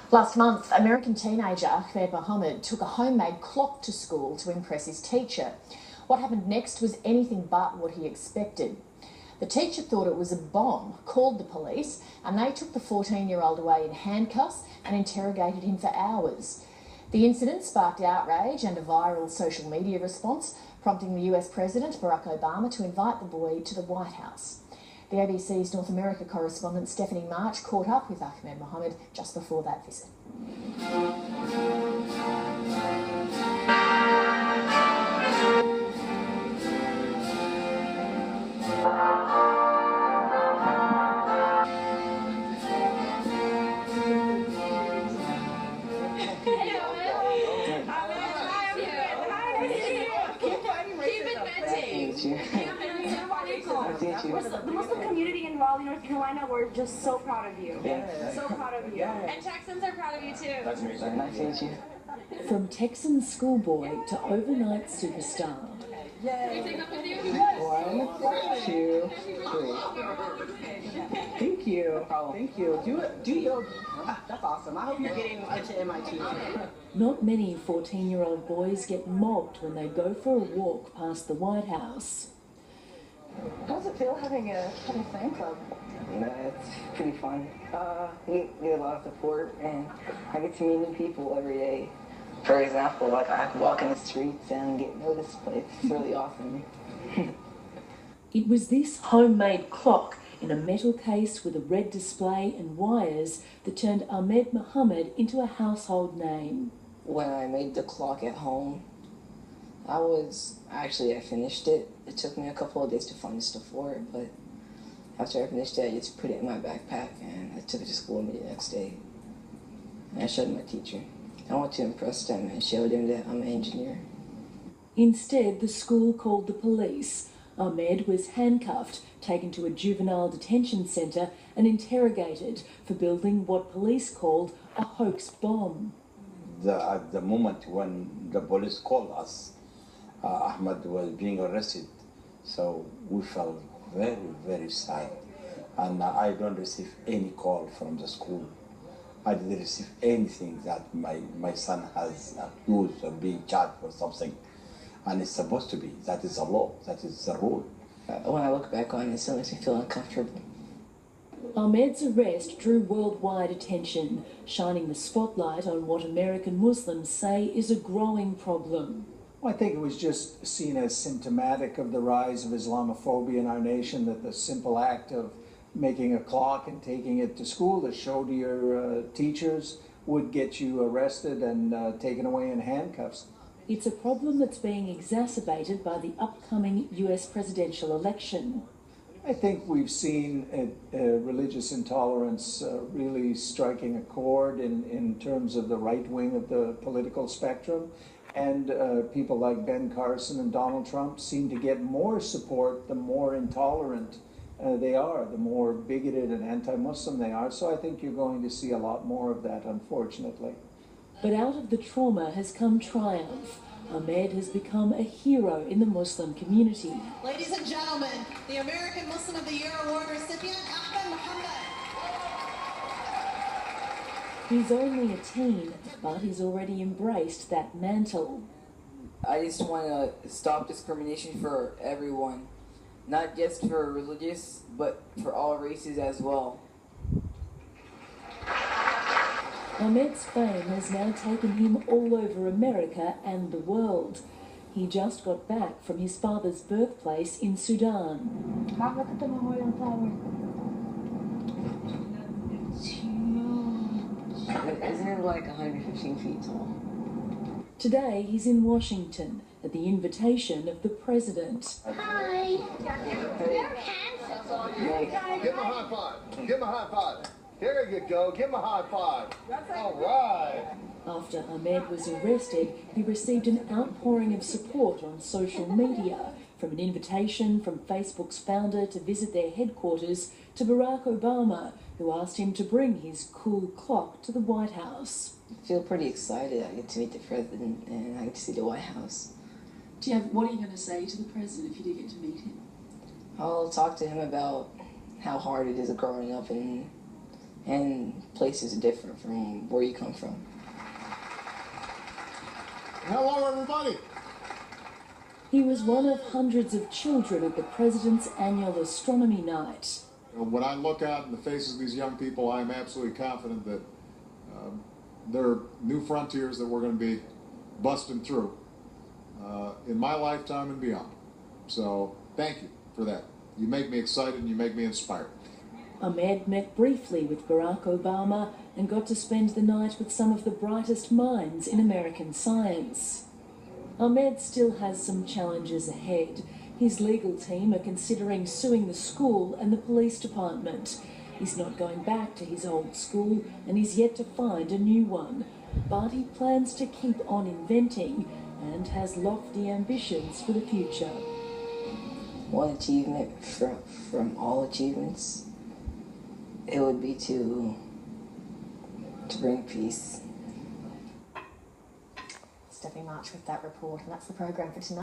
Last month, American teenager Ahmed Mohammed took a homemade clock to school to impress his teacher. What happened next was anything but what he expected. The teacher thought it was a bomb, called the police, and they took the 14-year-old away in handcuffs and interrogated him for hours. The incident sparked outrage and a viral social media response, prompting the US President Barack Obama to invite the boy to the White House. The ABC's North America correspondent Stephanie March caught up with Ahmed Mohammed just before that visit. The Muslim community in Raleigh, North Carolina, we're just so proud of you. Yeah. So proud of you. Yeah. And Texans are proud of you too. Nice to meet you. From Texan schoolboy to overnight superstar. Can we take that with you? 1, 2, 3. Thank you. Thank you. Do you? That's awesome. I hope you're getting into MIT. Not many 14-year-old boys get mobbed when they go for a walk past the White House. How does it feel having a fan club? It's pretty fun. We get a lot of support, and I get to meet new people every day. For example, like I can walk in the streets and get noticed, but it's really awesome. It was this homemade clock in a metal case with a red display and wires that turned Ahmed Mohammed into a household name. When I made the clock at home, I finished it. It took me a couple of days to find the stuff for it, but after I finished it, I just put it in my backpack and I took it to school the next day. And I showed my teacher. I want to impress them and show them that I'm an engineer. Instead, the school called the police. Ahmed was handcuffed, taken to a juvenile detention centre and interrogated for building what police called a hoax bomb. At the moment when the police called us, Ahmed was being arrested, so we felt very, very sad. And I don't receive any call from the school. I didn't receive anything that my son has accused or being charged for something. And it's supposed to be. That is the law. That is the rule. When I look back on it, it still makes me feel uncomfortable. Ahmed's arrest drew worldwide attention, shining the spotlight on what American Muslims say is a growing problem. Well, I think it was just seen as symptomatic of the rise of Islamophobia in our nation, that the simple act of making a clock and taking it to school to show to your teachers would get you arrested and taken away in handcuffs. It's a problem that's being exacerbated by the upcoming US presidential election. I think we've seen religious intolerance really striking a chord in terms of the right wing of the political spectrum. And people like Ben Carson and Donald Trump seem to get more support the more intolerant they are, the more bigoted and anti-Muslim they are. So I think you're going to see a lot more of that, unfortunately. But out of the trauma has come triumph. Ahmed has become a hero in the Muslim community. Ladies and gentlemen, the American Muslim of the Year Award recipient, Ahmed Mohammed. He's only a teen, but he's already embraced that mantle. I just want to stop discrimination for everyone, not just for religious, but for all races as well. Ahmed's fame has now taken him all over America and the world. He just got back from his father's birthplace in Sudan. Look at the memorial tower. It's huge. Isn't it like 115 feet tall? Today he's in Washington at the invitation of the president. Hi. Give him a high five. Give him a high five. There you go. Give him a high five. All right. After Ahmed was arrested, he received an outpouring of support on social media, from an invitation from Facebook's founder to visit their headquarters to Barack Obama, who asked him to bring his cool clock to the White House. I feel pretty excited. I get to meet the president and I get to see the White House. What are you going to say to the president if you do get to meet him? I'll talk to him about how hard it is growing up in and places different from where you come from. Hello, everybody. He was one of hundreds of children at the President's annual astronomy night. When I look out in the faces of these young people, I'm absolutely confident that there are new frontiers that we're going to be busting through in my lifetime and beyond. So thank you for that. You make me excited and you make me inspired. Ahmed met briefly with Barack Obama and got to spend the night with some of the brightest minds in American science. Ahmed still has some challenges ahead. His legal team are considering suing the school and the police department. He's not going back to his old school and he's yet to find a new one. But he plans to keep on inventing and has lofty ambitions for the future. One achievement from all achievements, it would be to bring peace. Stephanie March with that report, and that's the program for tonight.